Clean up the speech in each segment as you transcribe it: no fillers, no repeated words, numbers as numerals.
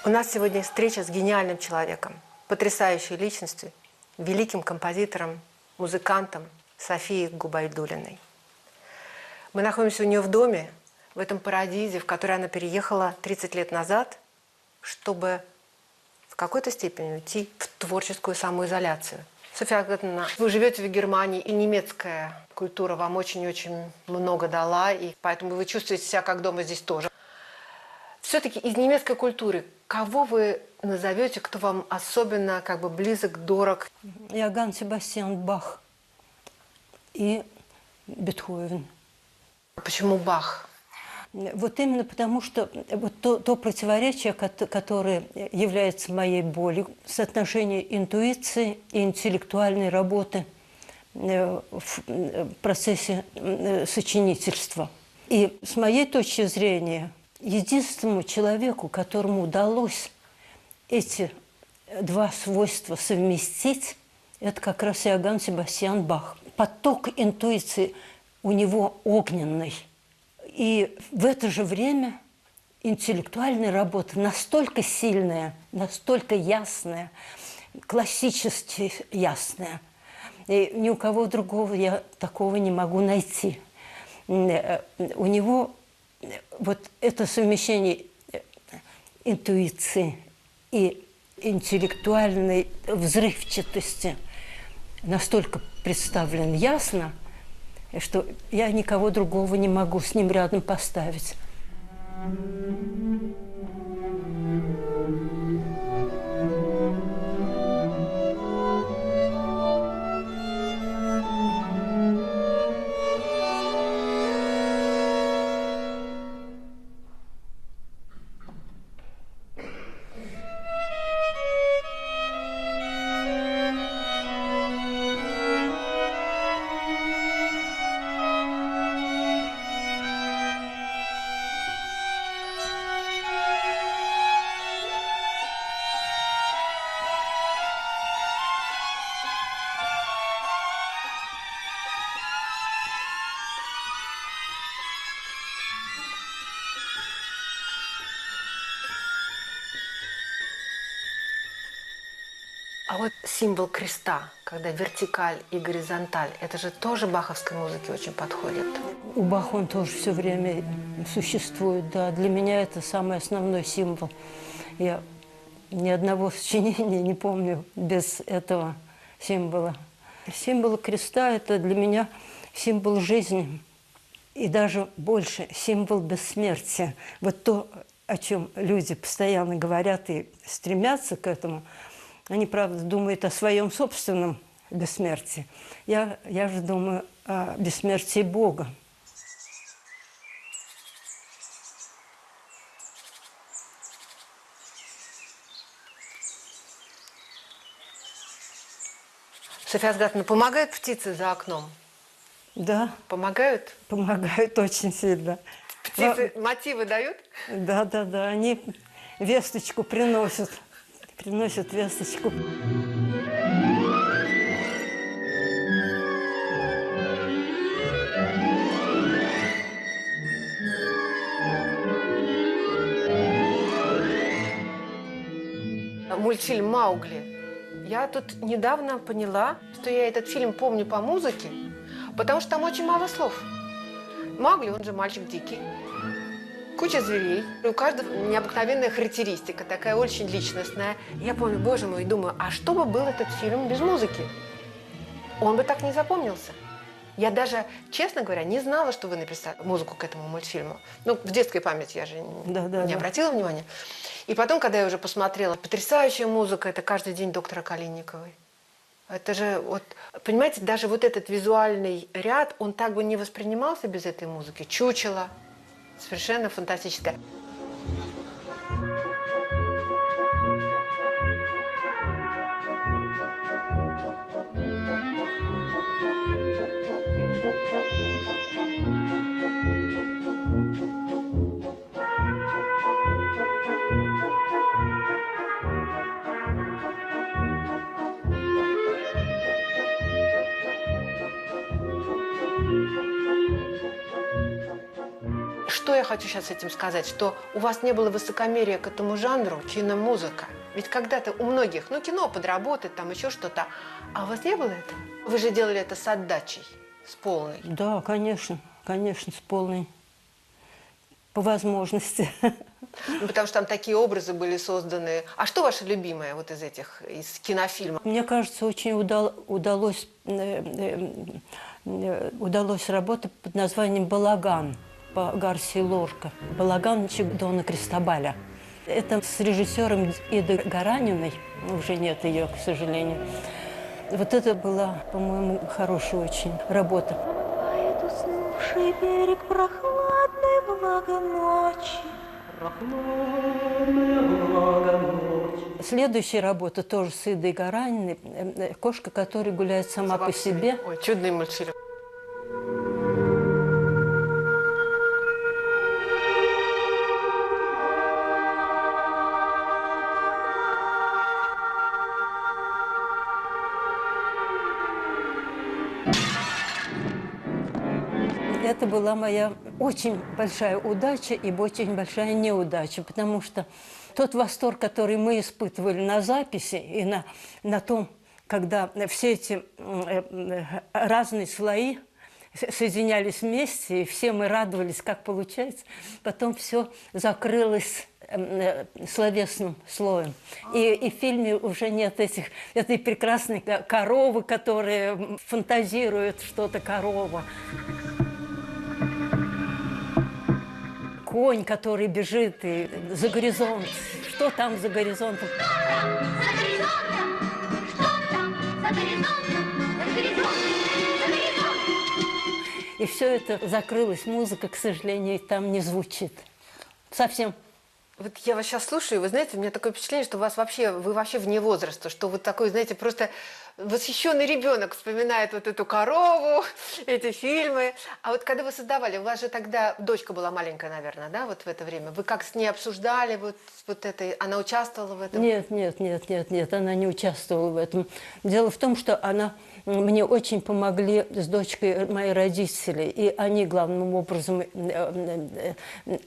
У нас сегодня встреча с гениальным человеком, потрясающей личностью, великим композитором, музыкантом Софией Губайдуллиной. Мы находимся у нее в доме, в этом парадизе, в который она переехала 30 лет назад, чтобы в какой-то степени уйти в творческую самоизоляцию. София Агатовна, вы живете в Германии, и немецкая культура вам очень-очень много дала, и поэтому вы чувствуете себя как дома здесь тоже. Все-таки из немецкой культуры кого вы назовете, кто вам особенно близок, дорог? Иоганн Себастьян Бах и Бетховен. Почему Бах? Вот именно потому, что вот то противоречие, которое является моей болью, соотношение интуиции и интеллектуальной работы в процессе сочинительства. И с моей точки зрения, единственному человеку, которому удалось эти два свойства совместить, это как раз Иоганн Себастьян Бах. Поток интуиции у него огненный. И в это же время интеллектуальная работа настолько сильная, настолько ясная, классически ясная. И ни у кого другого я такого не могу найти. У него вот это совмещение интуиции и интеллектуальной взрывчатости настолько представлен ясно, что я никого другого не могу с ним рядом поставить. А вот символ креста, когда вертикаль и горизонталь, это же тоже баховской музыке очень подходит. У Баха он тоже все время существует, да. Для меня это самый основной символ. Я ни одного сочинения не помню без этого символа. Символ креста – это для меня символ жизни. И даже больше – символ бессмертия. Вот то, о чем люди постоянно говорят и стремятся к этому – они, правда, думают о своем собственном бессмертии. Я же думаю о бессмертии Бога. София Агатовна, помогают птицы за окном? Да. Помогают? Помогают очень сильно. Птицы мотивы дают? Да. Они весточку приносят. Приносят весточку. Мультфильм «Маугли». Я тут недавно поняла, что я этот фильм помню по музыке, потому что там очень мало слов. Маугли, он же мальчик дикий. Куча зверей. У каждого необыкновенная характеристика, такая очень личностная. Я помню, боже мой, думаю, а что бы был этот фильм без музыки? Он бы так не запомнился. Я даже, честно говоря, не знала, что вы написали музыку к этому мультфильму. Ну, в детской памяти я же не обратила внимания. И потом, когда я уже посмотрела, потрясающая музыка – это «Каждый день» доктора Калинниковой. Это же, вот, понимаете, даже вот этот визуальный ряд, он так бы не воспринимался без этой музыки. Чучело. Совершенно фантастическое. Что я хочу сейчас этим сказать? Что у вас не было высокомерия к этому жанру киномузыка. Ведь когда-то у многих, ну, кино подработать, там еще что-то. А у вас не было этого? Вы же делали это с отдачей, с полной. Да, конечно, конечно, с полной, по возможности. Ну, потому что там такие образы были созданы. А что ваше любимое вот из этих, из кинофильмов? Мне кажется, очень удалось работа под названием «Балаган» по Гарсии Лорка. «Балаган» Дона Кристобаля. Это с режиссером Идой Гараниной, уже нет ее, к сожалению. Вот это была, по-моему, хорошая очень работа. Омывает уснувший берег прохладной влага ночи. Следующая работа тоже с Идой Гараниной. «Кошка, которая гуляет сама по себе». Ой, чудный мультфильм. Это была моя очень большая удача и очень большая неудача, потому что тот восторг, который мы испытывали на записи и на том, когда все эти разные слои соединялись вместе, и все мы радовались, как получается, потом все закрылось словесным слоем. И в фильме уже нет этой прекрасной коровы, которая фантазирует что-то корова. Конь, который бежит и за горизонт. Что там за горизонтом? За горизонтом! Что там за горизонтом? За горизонтом! За горизонтом! И все это закрылось. Музыка, к сожалению, там не звучит. Совсем. Вот я вас сейчас слушаю, вы знаете, у меня такое впечатление, что вы вообще вне возраста, что вот такой, знаете, просто восхищенный ребенок вспоминает вот эту корову, эти фильмы. А вот когда вы создавали, у вас же тогда дочка была маленькая, наверное, да, вот в это время. Вы как с ней обсуждали вот это, она участвовала в этом? Нет, она не участвовала в этом. Дело в том, что мне очень помогли с дочкой мои родители, и они главным образом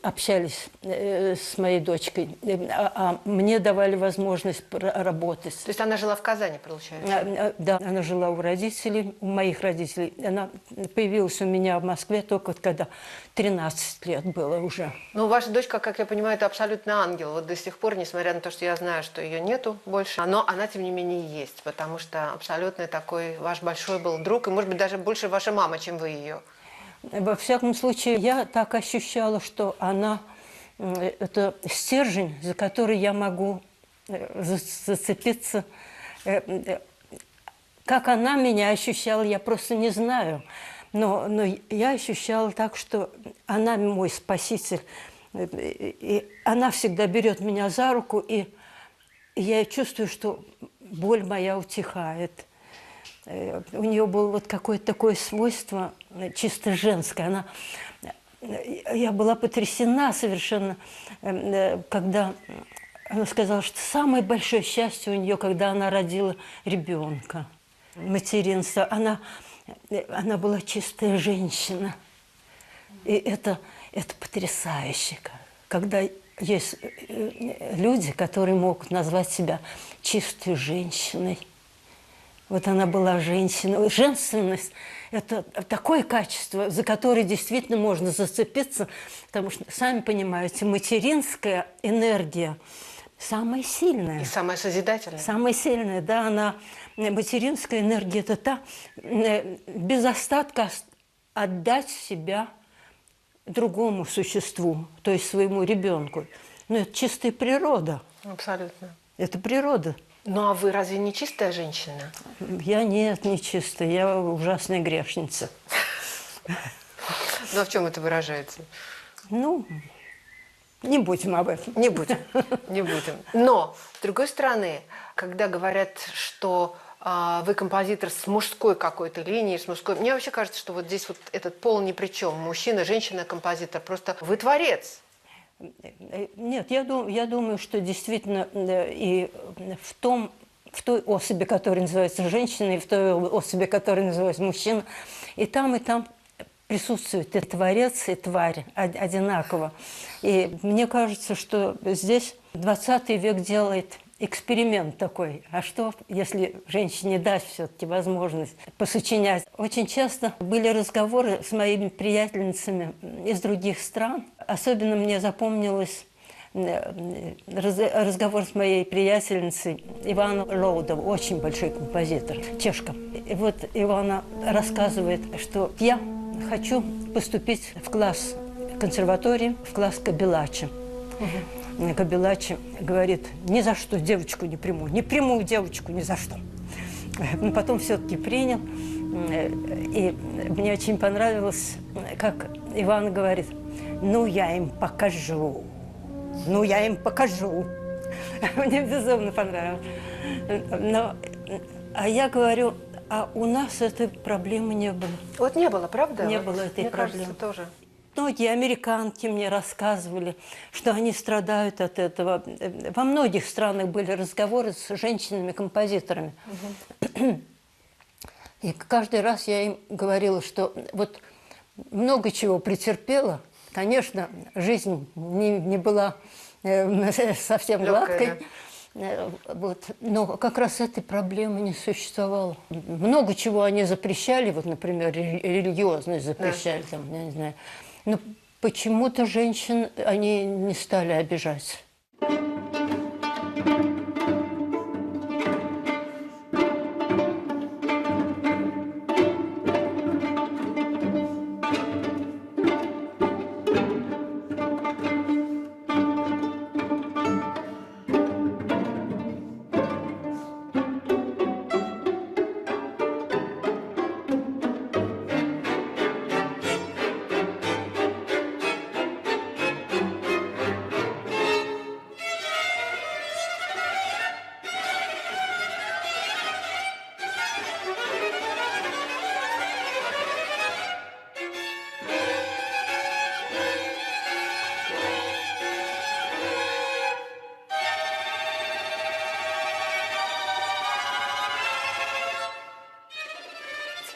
общались с моей дочкой, а мне давали возможность работать. То есть она жила в Казани, получается? Да, она жила у родителей, у моих родителей. Она появилась у меня в Москве только когда 13 лет было уже. Ну, ваша дочка, как я понимаю, это абсолютно ангел. Вот до сих пор, несмотря на то, что я знаю, что ее нету больше, но она, тем не менее, есть, потому что абсолютно такой ваш большой был друг, и, может быть, даже больше ваша мама, чем вы ее. Во всяком случае, я так ощущала, что она – это стержень, за который я могу зацепиться. Как она меня ощущала, я просто не знаю. Но я ощущала так, что она мой спаситель. И она всегда берет меня за руку, и я чувствую, что боль моя утихает. У нее было вот какое-то такое свойство чисто женское. Я была потрясена совершенно, когда она сказала, что самое большое счастье у нее, когда она родила ребенка. Материнство. Она была чистая женщина. И это потрясающе. Когда есть люди, которые могут назвать себя чистой женщиной. Вот она была женщиной. Женственность – это такое качество, за которое действительно можно зацепиться, потому что, сами понимаете, материнская энергия самая сильная. И самая созидательная. Самая сильная, да, материнская энергия – это та, без остатка отдать себя другому существу, то есть своему ребенку. Ну, это чистая природа. Абсолютно. Это природа. Ну, а вы разве не чистая женщина? Я не чистая, я ужасная грешница. Ну, а в чем это выражается? Ну, не будем об этом. Не будем. Но, с другой стороны, когда говорят, что вы композитор с мужской какой-то линией, с мужской... Мне вообще кажется, что вот здесь вот этот пол ни при чем. Мужчина, женщина, композитор. Просто вы творец. Нет, я думаю, что действительно и в той особи, которая называется женщина, и в той особи, которая называется мужчина, и там присутствует и творец, и тварь одинаково. И мне кажется, что здесь 20 век делает эксперимент такой. А что, если женщине дать все-таки возможность посочинять? Очень часто были разговоры с моими приятельницами из других стран. Особенно мне запомнилось разговор с моей приятельницей Иваной Лоудовой, очень большой композитор, чешка. И вот Ивана рассказывает, что я хочу поступить в класс консерватории, в класс Кабелачи. Кабелачи говорит: ни за что девочку не приму девочку ни за что. Но потом все-таки принял. И мне очень понравилось, как Иван говорит: ну, я им покажу. Ну, я им покажу. Мне безумно понравилось. А я говорю, а у нас этой проблемы не было. Вот не было, правда? Не Вот, было этой мне проблемы. кажется, тоже. Многие американки мне рассказывали, что они страдают от этого. Во многих странах были разговоры с женщинами-композиторами. И каждый раз я им говорила, что вот много чего претерпела. Конечно, жизнь не была совсем гладкой. Вот. Но как раз этой проблемы не существовало. Много чего они запрещали, вот, например, религиозность запрещали, там, я не знаю. Но почему-то женщин они не стали обижать.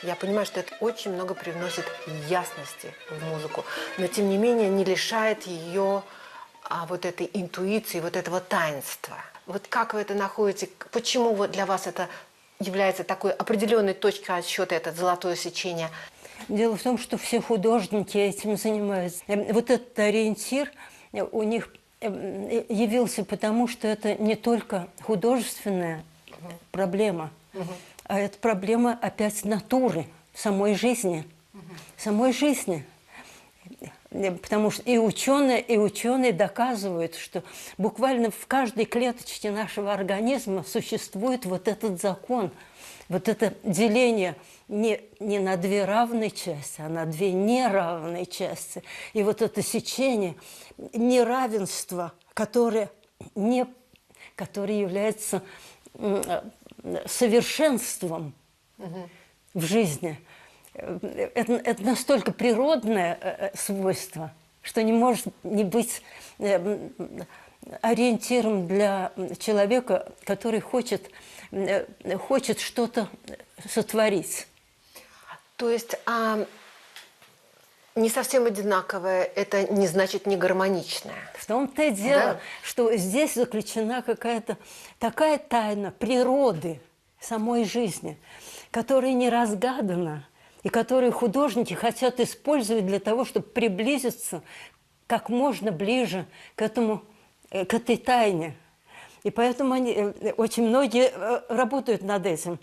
Я понимаю, что это очень много привносит ясности в музыку, но тем не менее не лишает ее вот этой интуиции, вот этого таинства. Вот как вы это находите? Почему вот для вас это является такой определенной точкой отсчета, это золотое сечение? Дело в том, что все художники этим занимаются. Вот этот ориентир у них явился потому, что это не только художественная проблема, а это проблема опять натуры, самой жизни. Самой жизни. Потому что и ученые доказывают, что буквально в каждой клеточке нашего организма существует вот этот закон, вот это деление не на две равные части, а на две неравные части. И вот это сечение, неравенство, которое является совершенством в жизни. Это настолько природное свойство, что не может не быть ориентиром для человека, который хочет что-то сотворить. То есть не совсем одинаковое, это не значит не гармоничное. В том-то и дело, Да. что здесь заключена какая-то такая тайна природы самой жизни, которая не разгадана, и которую художники хотят использовать для того, чтобы приблизиться как можно ближе к этой тайне. И поэтому очень многие работают над этим.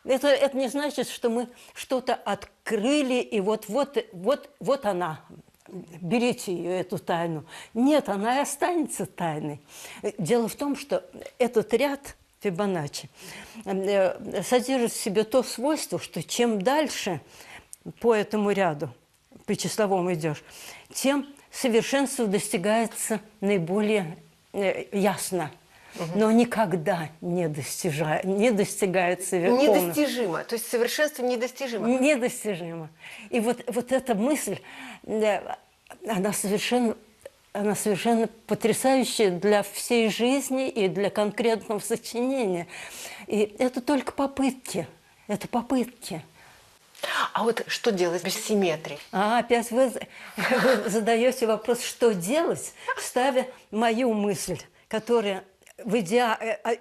Это не значит, что мы что-то открыли, и вот она, берите ее, эту тайну. Нет, она и останется тайной. Дело в том, что этот ряд Фибоначчи содержит в себе то свойство, что чем дальше по этому ряду, по числовому идешь, тем совершенство достигается наиболее ясно. Но никогда не достигается полного. Недостижимо. То есть совершенство недостижимо. Недостижимо. И вот эта мысль, она совершенно потрясающая для всей жизни и для конкретного сочинения. И это только попытки. Это попытки. А вот что делать без симметрии? Опять вы вы задаете вопрос, что делать, ставя мою мысль, которая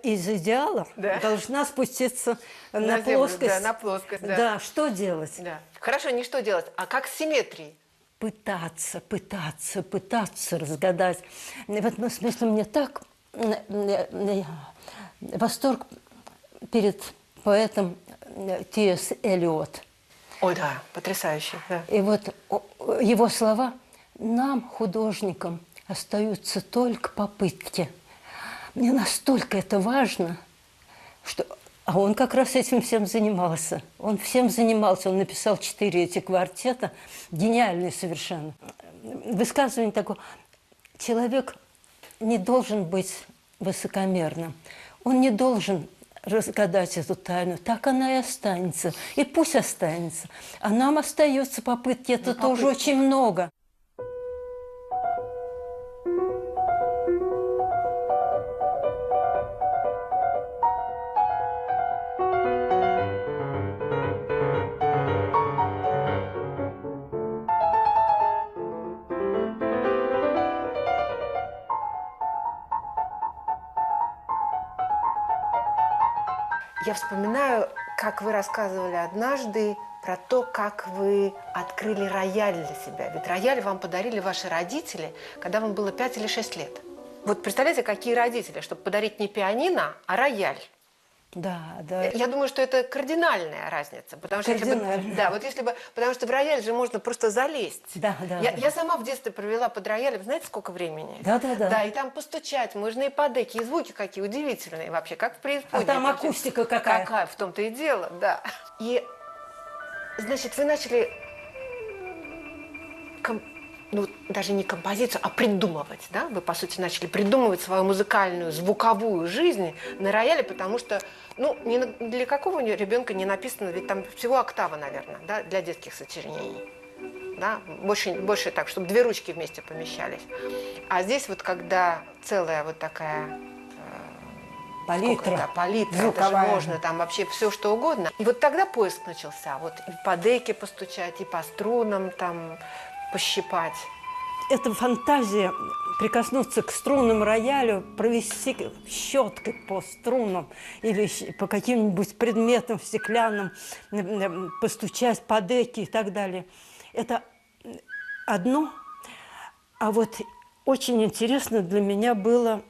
из идеала Да. должна спуститься на землю, плоскость. да, на плоскость, да. Да, что делать? Да. Хорошо, не что делать, а как с симметрией? Пытаться разгадать. В этом смысле мне так восторг перед поэтом Т.С. Эллиот. Ой, да, потрясающе. Да. И вот его слова: «Нам, художникам, остаются только попытки». Мне настолько это важно, что... А он как раз этим всем занимался. Он всем занимался. Он написал 4 эти квартета, гениальные совершенно. Высказывание такое: человек не должен быть высокомерным. Он не должен разгадать эту тайну. Так она и останется. И пусть останется. А нам остаются попытки. Это тоже очень много. Я вспоминаю, как вы рассказывали однажды про то, как вы открыли рояль для себя. Ведь рояль вам подарили ваши родители, когда вам было 5 или 6 лет. Вот представляете, какие родители, чтобы подарить не пианино, а рояль. Да, да. Я думаю, что это кардинальная разница. Потому что если бы, да, вот если бы, потому что в рояль же можно просто залезть. Да. Я сама в детстве провела под роялем, знаете, сколько времени? Да. Да, и там постучать, можно и по деке, и звуки какие удивительные вообще, как в преисподней. А там акустика какая? Какая, в том-то и дело, да. И, значит, вы начали даже не композицию, а придумывать, да? Вы, по сути, начали придумывать свою музыкальную, звуковую жизнь на рояле, потому что, ни для какого ребенка не написано, ведь там всего октава, наверное, да, для детских сочинений. Да? Больше так, чтобы 2 ручки вместе помещались. А здесь вот когда целая вот такая... Палитра. Палитра, звуковая. это же можно, там вообще все что угодно. И вот тогда поиск начался. Вот и по деке постучать, и по струнам там пощипать. Это фантазия прикоснуться к струнам роялю, провести щеткой по струнам или по каким-нибудь предметам стеклянным, постучать по деке и так далее. Это одно. А вот очень интересно для меня было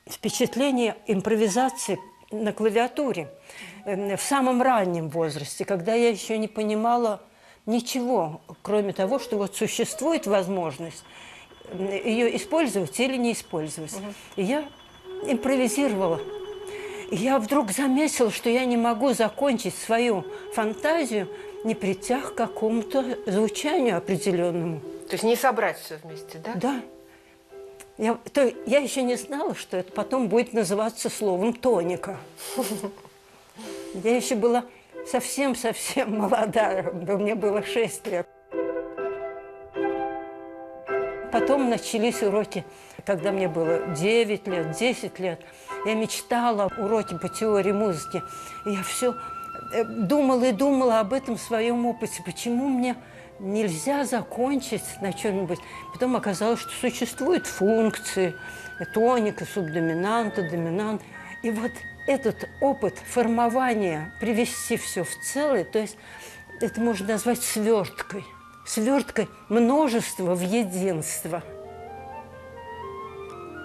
впечатление импровизации на клавиатуре в самом раннем возрасте, когда я еще не понимала ничего, кроме того, что вот существует возможность ее использовать или не использовать. И я импровизировала. И я вдруг заметила, что я не могу закончить свою фантазию, не придя к какому-то звучанию определенному. То есть не собрать все вместе, да? Да. Я еще не знала, что это потом будет называться словом тоника. Я еще была совсем молодая, мне было 6 лет. Потом начались уроки, когда мне было 9 лет, 10 лет. Я мечтала о уроке по теории музыки. И я все думала и думала об этом своем опыте. Почему мне нельзя закончить на чем-нибудь? Потом оказалось, что существуют функции, тоника, субдоминанта, доминант. И вот этот опыт формования, привести все в целое, то есть это можно назвать сверткой. Сверткой множества в единство.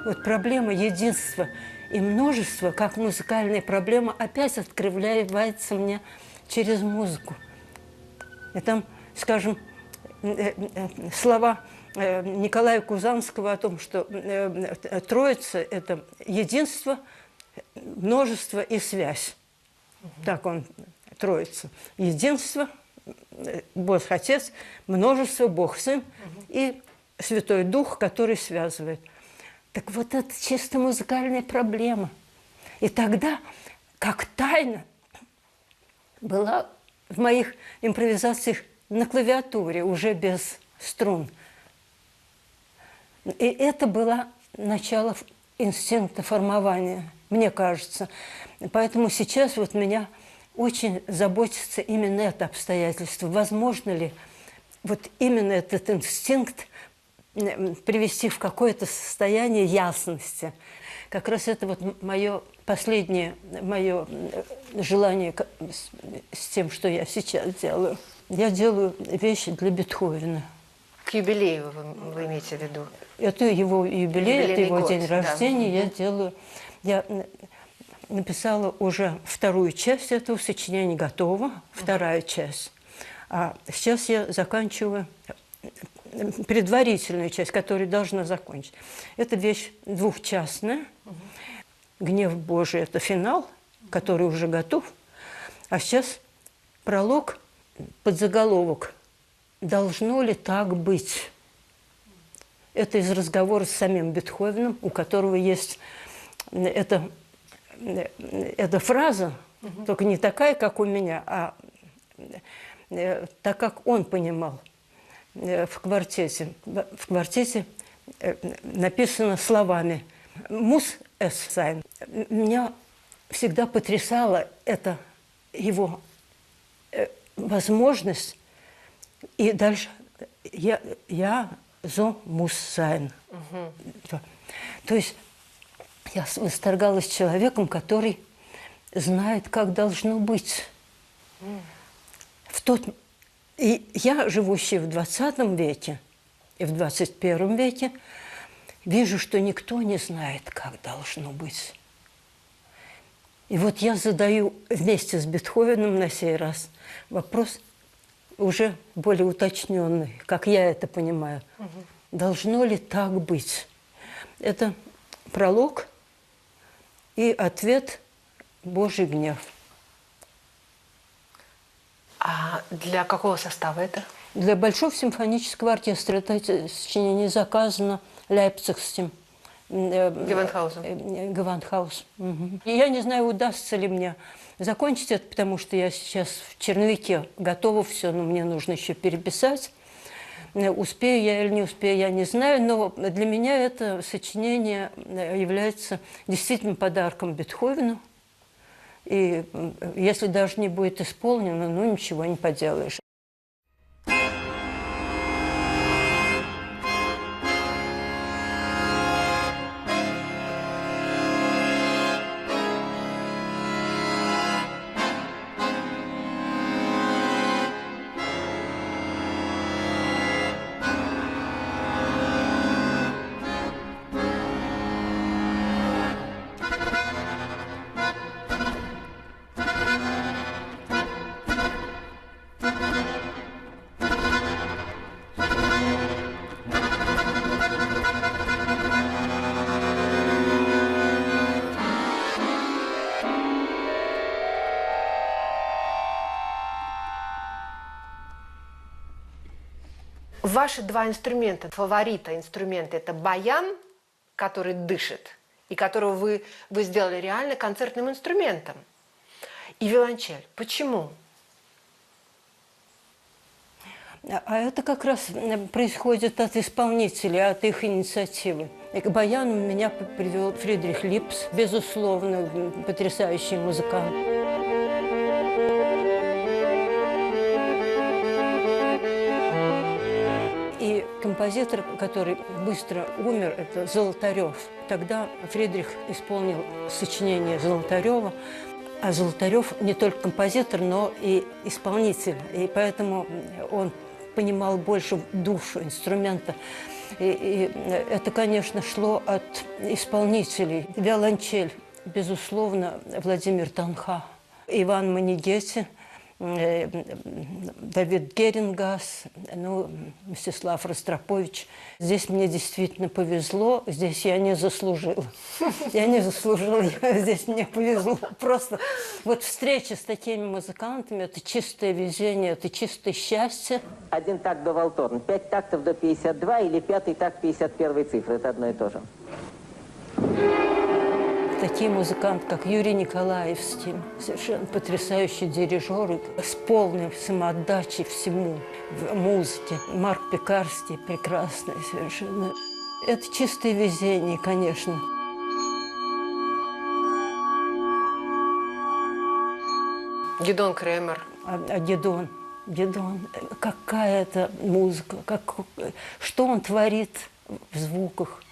Вот проблема единства и множества, как музыкальная проблема, опять открывается мне через музыку. И там, скажем, слова Николая Кузанского о том, что Троица – это единство, множество и связь. Так он, Троица. Единство, Бог Отец, множество, Бог Сын и Святой Дух, который связывает. Так вот это чисто музыкальная проблема. И тогда, как тайна, была в моих импровизациях на клавиатуре, уже без струн. И это было начало инстинкта формования, мне кажется. Поэтому сейчас вот меня очень заботится именно это обстоятельство. Возможно ли вот именно этот инстинкт привести в какое-то состояние ясности? Как раз это вот мое последнее, мое желание с тем, что я сейчас делаю. Я делаю вещи для Бетховена. К юбилею вы имеете в виду? Это его юбилей, это его год, день да. рождения. Я делаю... Я написала уже вторую часть этого сочинения, готова, вторая часть. А сейчас я заканчиваю предварительную часть, которую должна закончить. Это вещь двухчастная. «Гнев Божий» – это финал, который уже готов. А сейчас пролог, подзаголовок «Должно ли так быть?» Это из разговора с самим Бетховеном, у которого есть эта фраза, только не такая, как у меня, а так, как он понимал в квартете. В квартете написано словами «Muss es sein». Меня всегда потрясала эта его возможность. И дальше я so muss sein. То есть я восторгалась человеком, который знает, как должно быть. И я, живущая в 20 веке и в 21 веке, вижу, что никто не знает, как должно быть. И вот я задаю вместе с Бетховеном на сей раз вопрос уже более уточненный, как я это понимаю. Должно ли так быть? Это пролог и ответ «Божий гнев». А для какого состава это? Для Большого симфонического оркестра это сочинение заказано Лейпцигским. Гевандхаузен. Гевандхаус. И я не знаю, удастся ли мне закончить это, потому что я сейчас в черновике готова все, но мне нужно еще переписать. Успею я или не успею, я не знаю, но для меня это сочинение является действительно подарком Бетховену. И если даже не будет исполнено, ну ничего не поделаешь. Ваши два инструмента, фаворита инструмента – это баян, который дышит, и которого вы сделали реально концертным инструментом, и виолончель. Почему? А это как раз происходит от исполнителей, от их инициативы. И к баяну меня привел Фридрих Липс, безусловно, потрясающий музыкант. И композитор, который быстро умер, это Золотарев. Тогда Фридрих исполнил сочинение Золотарева. А Золотарев не только композитор, но и исполнитель. И поэтому он понимал больше душу инструмента. И это, конечно, шло от исполнителей. Виолончель, безусловно, Владимир Танха, Иван Манигети, Давид Герингас, ну, Мстислав Ростропович. Здесь мне действительно повезло, здесь я не заслужила. Я не заслужила, здесь мне повезло. Просто вот встреча с такими музыкантами – это чистое везение, это чистое счастье. Один такт до валторн, 5 тактов до 52 или 5-й такт 51 цифры, это одно и то же. Такие музыканты, как Юрий Николаевский, совершенно потрясающие дирижеры, с полной самоотдачей всему, в музыке. Марк Пекарский, прекрасный совершенно. Это чистое везение, конечно. Гидон Кремер. А Гедон, какая это музыка, что он творит в звуках.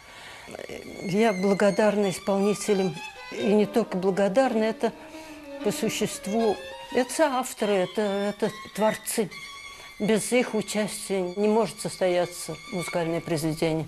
Я благодарна исполнителям, и не только благодарна, это по существу, это авторы, это творцы. Без их участия не может состояться музыкальное произведение.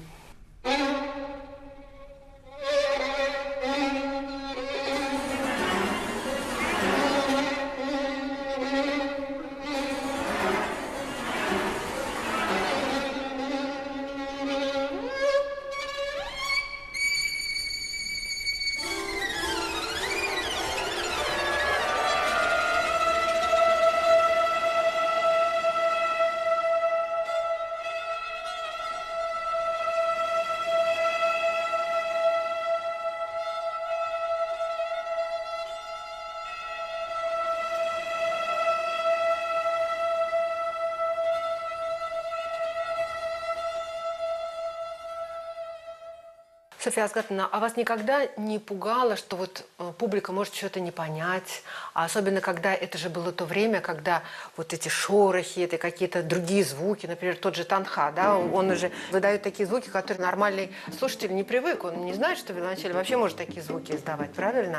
Софья Асгатовна, а вас никогда не пугало, что вот публика может что-то не понять? А особенно, когда это же было то время, когда вот эти шорохи, это какие-то другие звуки, например, тот же танха, да, он уже выдает такие звуки, которые нормальный слушатель не привык, он не знает, что виолончель вообще может такие звуки издавать, правильно?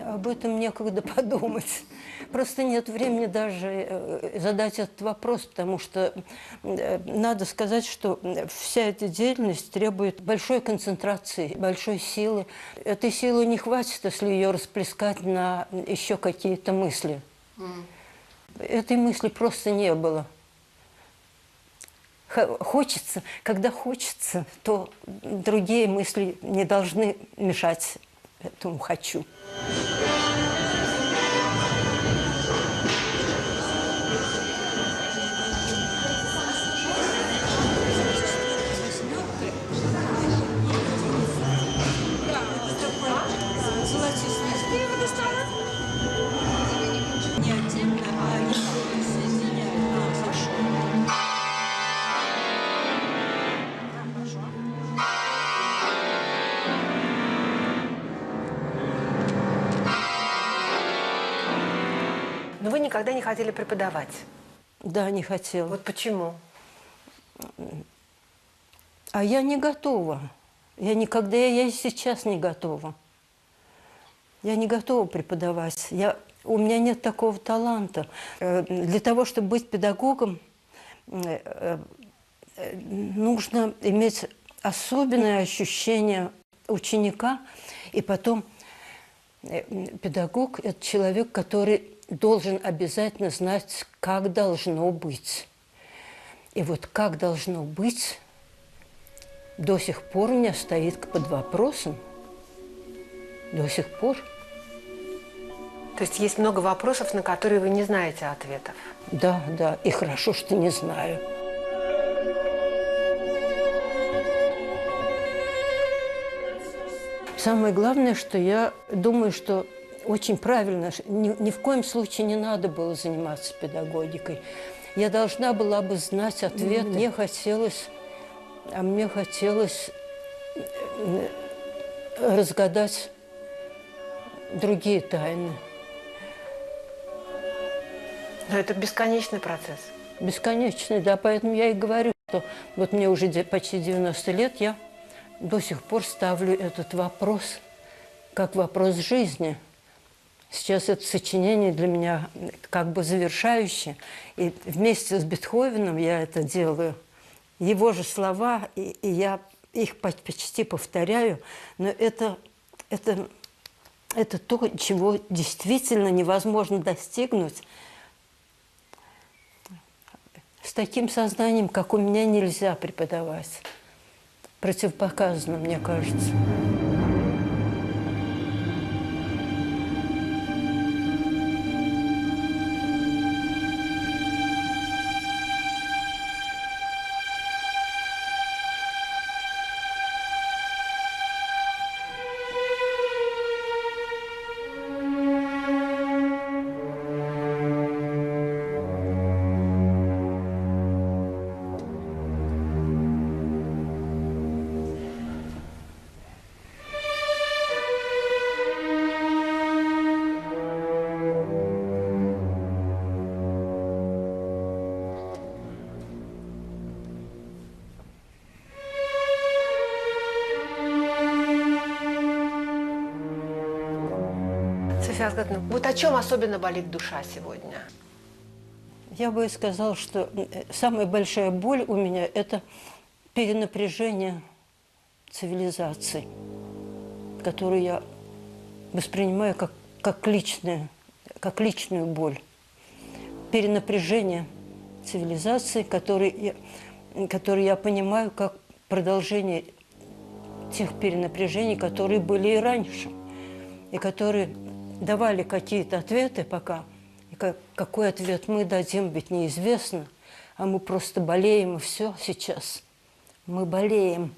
Об этом некогда подумать. Просто нет времени даже задать этот вопрос, потому что надо сказать, что вся эта деятельность требует большой концентрации, большой силы. Этой силы не хватит, если ее расплескать на еще какие-то мысли. Этой мысли просто не было. Хочется, когда хочется, то другие мысли не должны мешать этому «хочу». Не отдельно, а они соединяют. Хорошо. Но вы никогда не хотели преподавать. Да, не хотела. Вот почему? А я не готова. Я и сейчас не готова. Я не готова преподавать. У меня нет такого таланта. Для того, чтобы быть педагогом, нужно иметь особенное ощущение ученика. И потом педагог – это человек, который должен обязательно знать, как должно быть. И вот как должно быть до сих пор у меня стоит под вопросом. До сих пор. То есть есть много вопросов, на которые вы не знаете ответов? Да, да. И хорошо, что не знаю. Самое главное, что я думаю, что очень правильно, ни в коем случае не надо было заниматься педагогикой. Я должна была бы знать ответ. Мне хотелось разгадать другие тайны. Но это бесконечный процесс. Бесконечный, да. Поэтому я и говорю, что вот мне уже почти 90 лет, я до сих пор ставлю этот вопрос как вопрос жизни. Сейчас это сочинение для меня как бы завершающее. И вместе с Бетховеном я это делаю. Его же слова, и я их почти повторяю, но это то, чего действительно невозможно достигнуть. С таким сознанием, как у меня, нельзя преподавать. Противопоказано, мне кажется. София Асгатовна, вот о чем особенно болит душа сегодня? Я бы сказала, что самая большая боль у меня – это перенапряжение цивилизации, которую я воспринимаю как личную боль. Перенапряжение цивилизации, который я понимаю как продолжение тех перенапряжений, которые были и раньше, и которые давали какие-то ответы пока. И какой ответ мы дадим, ведь неизвестно, а мы просто болеем, и все сейчас. Мы болеем.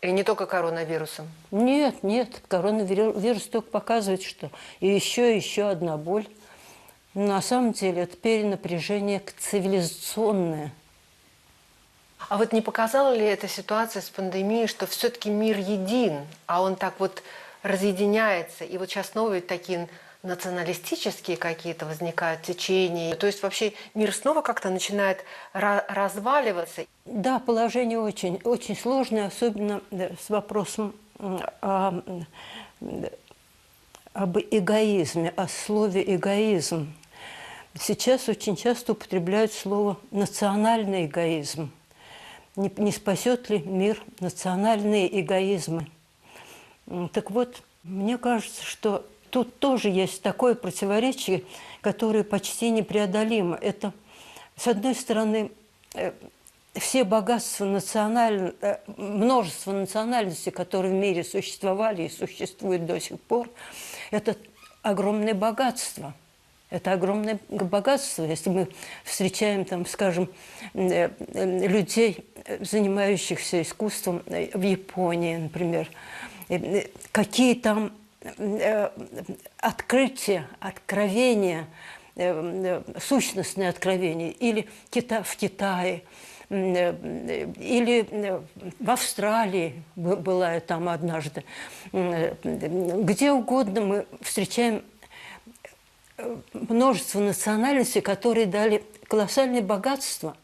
И не только коронавирусом. Нет, коронавирус только показывает, что и еще одна боль. Но на самом деле это перенапряжение цивилизационное. А вот не показала ли эта ситуация с пандемией, что все-таки мир един, а он так вот разъединяется, и вот сейчас новые такие националистические какие-то возникают течения, то есть вообще мир снова как-то начинает разваливаться? Да, положение очень, очень сложное, особенно с вопросом об эгоизме, о слове «эгоизм». Сейчас очень часто употребляют слово «национальный эгоизм». Не спасет ли мир национальные эгоизмы? Так вот, мне кажется, что тут тоже есть такое противоречие, которое почти непреодолимо. Это, с одной стороны, все богатства множество национальностей, которые в мире существовали и существуют до сих пор, это огромное богатство. Это огромное богатство, если мы встречаем, там, скажем, людей, занимающихся искусством в Японии, например. Какие там открытия, откровения, сущностные откровения, или в Китае, или в Австралии, была я там однажды, где угодно мы встречаем множество национальностей, которые дали колоссальное богатство.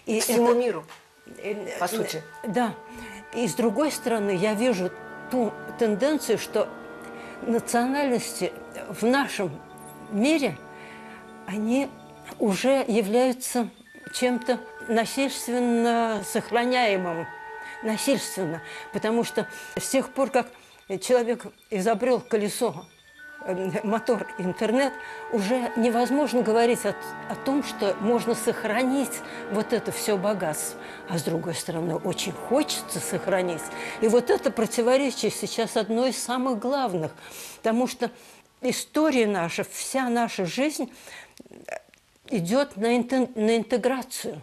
И всему миру, по сути. Да. И с другой стороны, я вижу ту тенденцию, что национальности в нашем мире, они уже являются чем-то насильственно сохраняемым. Насильственно. Потому что с тех пор, как человек изобрел колесо, мотор, интернет, уже невозможно говорить о том, что можно сохранить вот это все богатство. А с другой стороны, очень хочется сохранить. И вот это противоречие сейчас одно из самых главных. Потому что история наша, вся наша жизнь идет на интеграцию,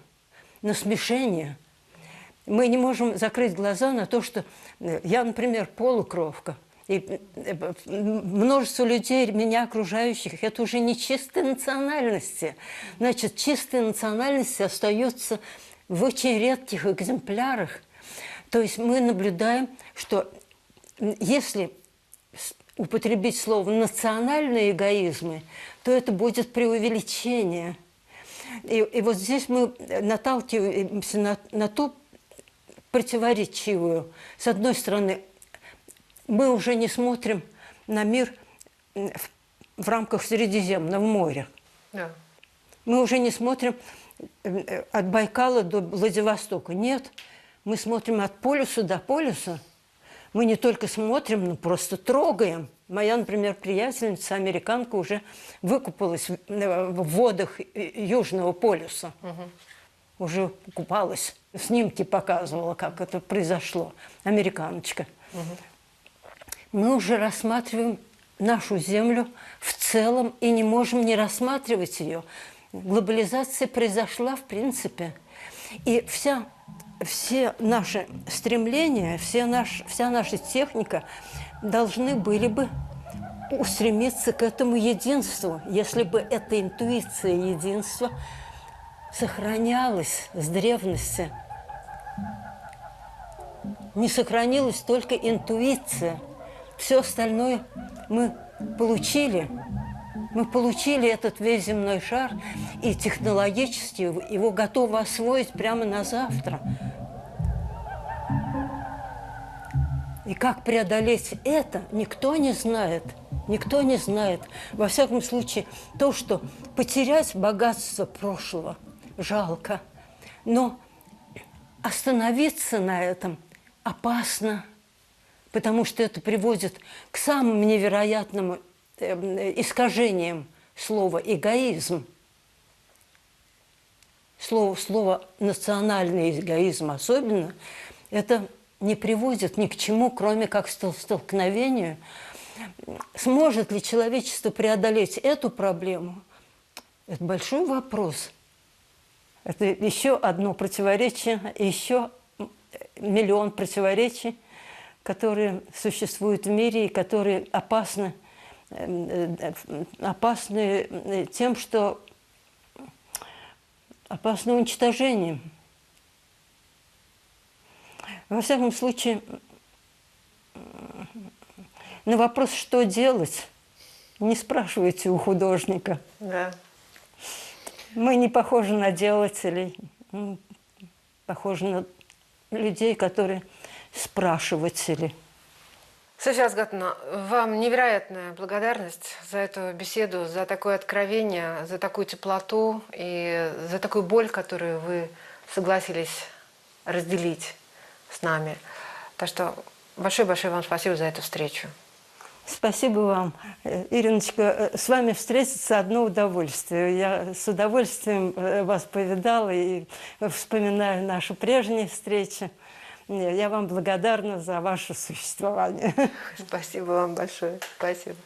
на смешение. Мы не можем закрыть глаза на то, что я, например, полукровка. И множество людей, меня окружающих, это уже не чистые национальности. Значит, чистые национальности остаются в очень редких экземплярах. То есть мы наблюдаем, что если употребить слово «национальные эгоизмы», то это будет преувеличение. И вот здесь мы наталкиваемся на ту противоречивую. С одной стороны, мы уже не смотрим на мир в рамках Средиземного моря. Да. Мы уже не смотрим от Байкала до Владивостока. Нет, мы смотрим от полюса до полюса. Мы не только смотрим, но просто трогаем. Моя, например, приятельница, американка, уже выкупалась в водах Южного полюса. Угу. Уже купалась. Снимки показывала, как это произошло. Американочка. Угу. Мы уже рассматриваем нашу Землю в целом и не можем не рассматривать ее. Глобализация произошла в принципе. И все наши стремления, вся наша техника должны были бы устремиться к этому единству, если бы эта интуиция единства сохранялась с древности. Не сохранилась только интуиция. Все остальное мы получили. Мы получили этот весь земной шар, и технологически его готовы освоить прямо на завтра. И как преодолеть это, никто не знает. Никто не знает. Во всяком случае, то, что потерять богатство прошлого, жалко. Но остановиться на этом опасно, потому что это приводит к самым невероятным искажениям слова «эгоизм». Слово «национальный эгоизм» особенно, это не приводит ни к чему, кроме как столкновению. Сможет ли человечество преодолеть эту проблему? Это большой вопрос. Это еще одно противоречие, еще миллион противоречий, которые существуют в мире и которые опасны тем, что опасны уничтожением. Во всяком случае, на вопрос, что делать, не спрашивайте у художника. Да. Мы не похожи на делателей, мы похожи на людей, которые спрашиватели. Софья Азгатовна, вам невероятная благодарность за эту беседу, за такое откровение, за такую теплоту и за такую боль, которую вы согласились разделить с нами. Так что большое-большое вам спасибо за эту встречу. Спасибо вам. Ириночка, с вами встретиться одно удовольствие. Я с удовольствием вас повидала и вспоминаю наши прежние встречи. Я вам благодарна за ваше существование. Спасибо вам большое. Спасибо.